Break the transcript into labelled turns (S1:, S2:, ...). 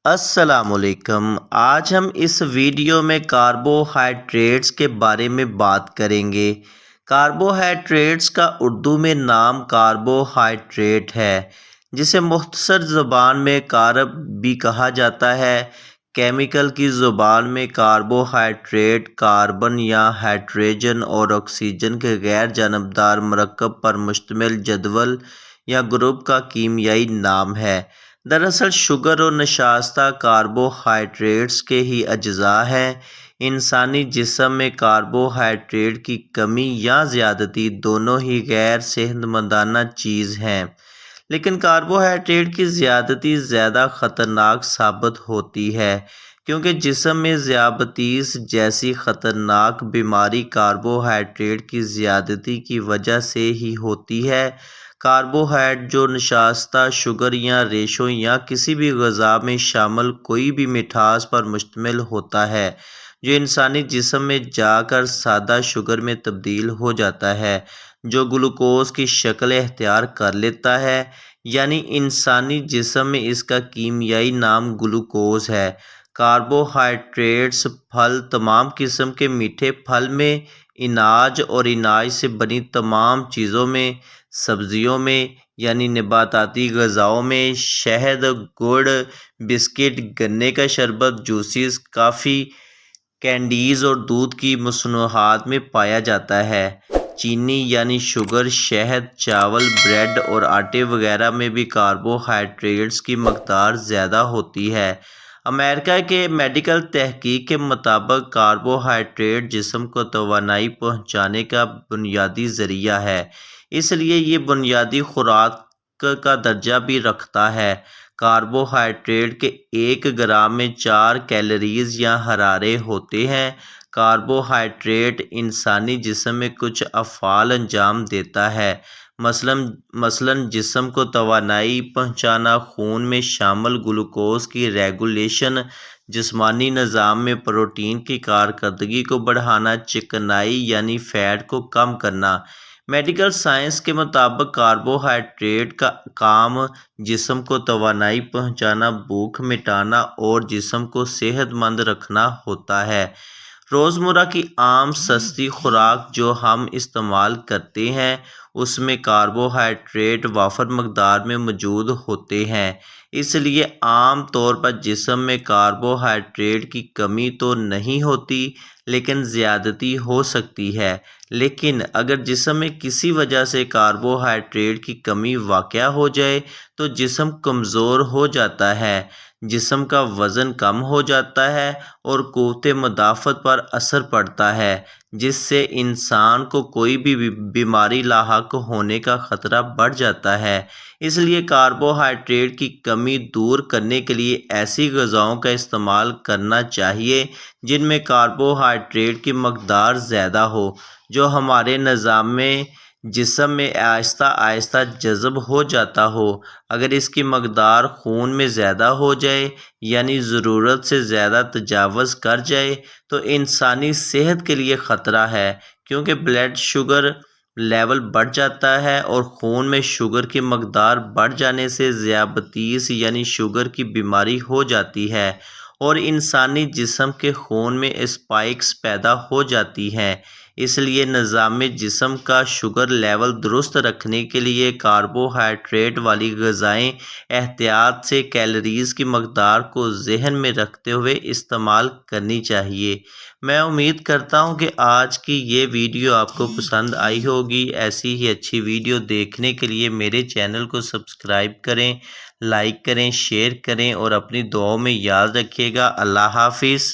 S1: السلام علیکم۔ آج ہم اس ویڈیو میں کاربوہائیڈریٹس کے بارے میں بات کریں گے۔ کاربوہائیڈریٹس کا اردو میں نام کاربوہائیڈریٹ ہے، جسے مختصر زبان میں کارب بھی کہا جاتا ہے۔ کیمیکل کی زبان میں کاربوہائیڈریٹ کاربن یا ہائیڈروجن اور آکسیجن کے غیر جانبدار مرکب پر مشتمل جدول یا گروپ کا کیمیائی نام ہے۔ دراصل شوگر اور نشاستہ کاربوہائیڈریٹس کے ہی اجزاء ہیں۔ انسانی جسم میں کاربوہائیڈریٹ کی کمی یا زیادتی دونوں ہی غیر صحت مندانہ چیز ہیں، لیکن کاربوہائیڈریٹ کی زیادتی زیادہ خطرناک ثابت ہوتی ہے، کیونکہ جسم میں ذیابیطس جیسی خطرناک بیماری کاربوہائیڈریٹ کی زیادتی کی وجہ سے ہی ہوتی ہے۔ کاربوہائیڈریٹ جو نشاستہ شوگر یا ریشوں یا کسی بھی غذا میں شامل کوئی بھی مٹھاس پر مشتمل ہوتا ہے، جو انسانی جسم میں جا کر سادہ شوگر میں تبدیل ہو جاتا ہے، جو گلوکوز کی شکل اختیار کر لیتا ہے، یعنی انسانی جسم میں اس کا کیمیائی نام گلوکوز ہے۔ کاربوہائیڈریٹس پھل، تمام قسم کے میٹھے پھل میں، اناج اور اناج سے بنی تمام چیزوں میں، سبزیوں میں یعنی نباتاتی غذاؤں میں، شہد، گڑ، بسکٹ، گنے کا شربت، جوسز، کافی، کینڈیز اور دودھ کی مصنوعات میں پایا جاتا ہے۔ چینی یعنی شوگر، شہد، چاول، بریڈ اور آٹے وغیرہ میں بھی کاربوہائیڈریٹس کی مقدار زیادہ ہوتی ہے۔ امریکہ کے میڈیکل تحقیق کے مطابق کاربوہائیڈریٹ جسم کو توانائی پہنچانے کا بنیادی ذریعہ ہے، اس لیے یہ بنیادی خوراک کا درجہ بھی رکھتا ہے۔ کاربوہائیڈریٹ کے 1 گرام میں 4 کیلوریز یا حرارے ہوتے ہیں۔ کاربوہائیڈریٹ انسانی جسم میں کچھ افعال انجام دیتا ہے، مثلاً جسم کو توانائی پہنچانا، خون میں شامل گلوکوز کی ریگولیشن، جسمانی نظام میں پروٹین کی کارکردگی کو بڑھانا، چکنائی یعنی فیٹ کو کم کرنا۔ میڈیکل سائنس کے مطابق کاربوہائیڈریٹ کا کام جسم کو توانائی پہنچانا، بھوک مٹانا اور جسم کو صحت مند رکھنا ہوتا ہے۔ روزمرہ کی عام سستی خوراک جو ہم استعمال کرتے ہیں، اس میں کاربوہائیڈریٹ وافر مقدار میں موجود ہوتے ہیں، اس لیے عام طور پر جسم میں کاربوہائیڈریٹ کی کمی تو نہیں ہوتی، لیکن زیادتی ہو سکتی ہے۔ لیکن اگر جسم میں کسی وجہ سے کاربوہائیڈریٹ کی کمی واقع ہو جائے تو جسم کمزور ہو جاتا ہے، جسم کا وزن کم ہو جاتا ہے اور قوت مدافعت پر اثر پڑتا ہے، جس سے انسان کو کوئی بھی بیماری لاحق ہونے کا خطرہ بڑھ جاتا ہے۔ اس لیے کاربوہائیڈریٹ کی کمی دور کرنے کے لیے ایسی غذاؤں کا استعمال کرنا چاہیے جن میں کاربوہائیڈریٹ کی مقدار زیادہ ہو، جو ہمارے نظام جسم میں آہستہ آہستہ جذب ہو جاتا ہو۔ اگر اس کی مقدار خون میں زیادہ ہو جائے، یعنی ضرورت سے زیادہ تجاوز کر جائے، تو انسانی صحت کے لیے خطرہ ہے، کیونکہ بلڈ شوگر لیول بڑھ جاتا ہے اور خون میں شوگر کی مقدار بڑھ جانے سے ذیابیطس یعنی شوگر کی بیماری ہو جاتی ہے اور انسانی جسم کے خون میں اسپائکس پیدا ہو جاتی ہیں۔ اس لیے نظام جسم کا شوگر لیول درست رکھنے کے لیے کاربوہائیڈریٹ والی غذائیں احتیاط سے کیلوریز کی مقدار کو ذہن میں رکھتے ہوئے استعمال کرنی چاہیے۔ میں امید کرتا ہوں کہ آج کی یہ ویڈیو آپ کو پسند آئی ہوگی۔ ایسی ہی اچھی ویڈیو دیکھنے کے لیے میرے چینل کو سبسکرائب کریں، لائک کریں، شیئر کریں اور اپنی دعاؤں میں یاد رکھیے گا۔ اللہ حافظ۔